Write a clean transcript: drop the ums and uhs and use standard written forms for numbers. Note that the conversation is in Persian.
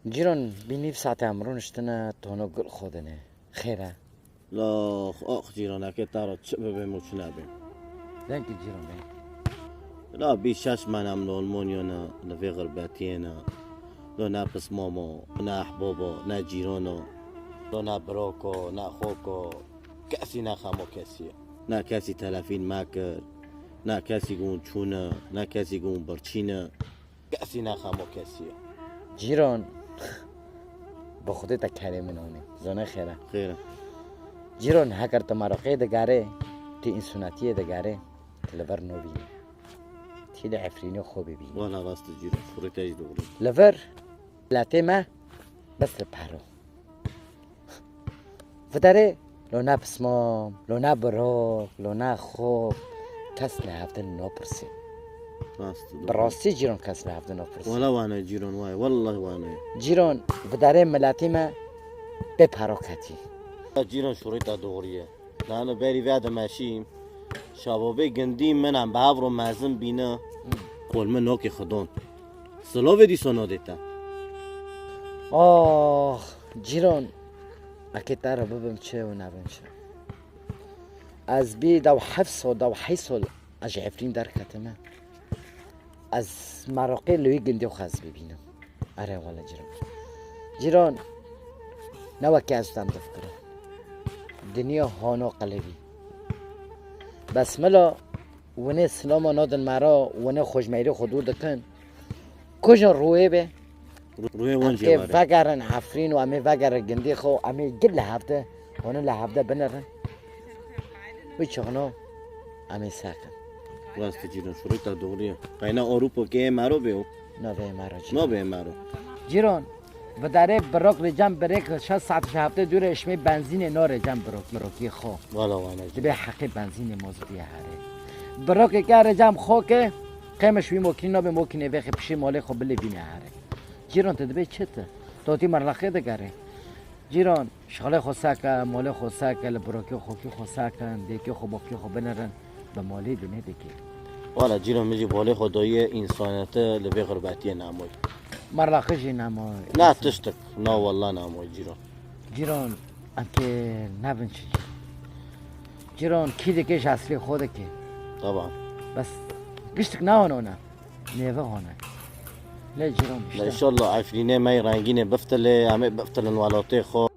جيران بيني في ساعة عمرونشتنا تونو قل خودنه خيره لا اخ جيران که تارا چه ببیم نبیم لنك جيران بين لا بیشش منم نالمونیانا نوی غربتینا لا نه پس ماما نه احبابا نه جیرانا لا نه براکا نه خوکا کسی نه خمو کسیه نه کسی تلفین مکر نه کسی گون چونه نه کسی گون برچینه کسی نه خمو کسیه جيران بخودت كلمة نوني زونه خيره خیره جيران هكر تمارقي دقاره تي انسوناتيه دقاره تلفر نو بيني تي لعفريني خوبي بيني وانا راست جیران فوری تاج دوغري لفر لاتي ما بس لبحرو فداره لو نا بسمام لو نا براك لو نا خوب كس لهفتن نو برسي راست براسي جيران كس لهفتن نو برسي ولا وانا جیران وای والله وانا جيران فداره ملاتي ما بپرو كتي جیران شوری تا دوغریه نه بری وعد ماشیم شبابه گندی منم به هفرو مزم بینه قول من نوک خدان سلاوه دی سنا دیتا آه جيران اكيد ترى ببم چه و نبم چه از بي دو حفص و دو حيصل اج عفرين در كتمه از مراقي لوي گندي و خز ببينم اره والله جيران نوكي ازدم دفكره دنيا هانو قلبي بس ملا ونه سلاما نادن مرا ونه خوشميري خودو دكن کجا روی به روی وان که جواره وگرن عفرین و امی وگر گندی خو امی گل لحفته هنو لحفته بنرن وی چغنو امی ساکن راست جیران شوری تا دوغریه قینا اروپا که مرو بیو نوه مرا ما به مرو جیران و داره براک رجم بریک 6 ساعت هفته دور اشمی بنزین نار رجم براکی خو والا وانا به حقی بنزین مازدی هره براک که رجم خو که قیمش وی موکینا به موکینه وخ پیش مال خو بلی بینه هره جیران تدبی چته توتی مرلخه دگره جیران شغله خو ساکه مال خو ساکه لبراکی خوکی خو ساکن دیگه خو باکی خو بنرن به مالی دونه دیگه والا جیران میجی باله خدای انسانیت لبی غربتی نموی مرلخه جی نما نه تشتک نه والله نموی جیران جیران انکه نبین چی جیران کی دیگهش اصلی خوده که طبعا بس گشتک نه هنونه نیوه هونه نه جیران ان بیشتر شاء الله عفرینه مای رنگینه بفتله همه بفتلن والاته خو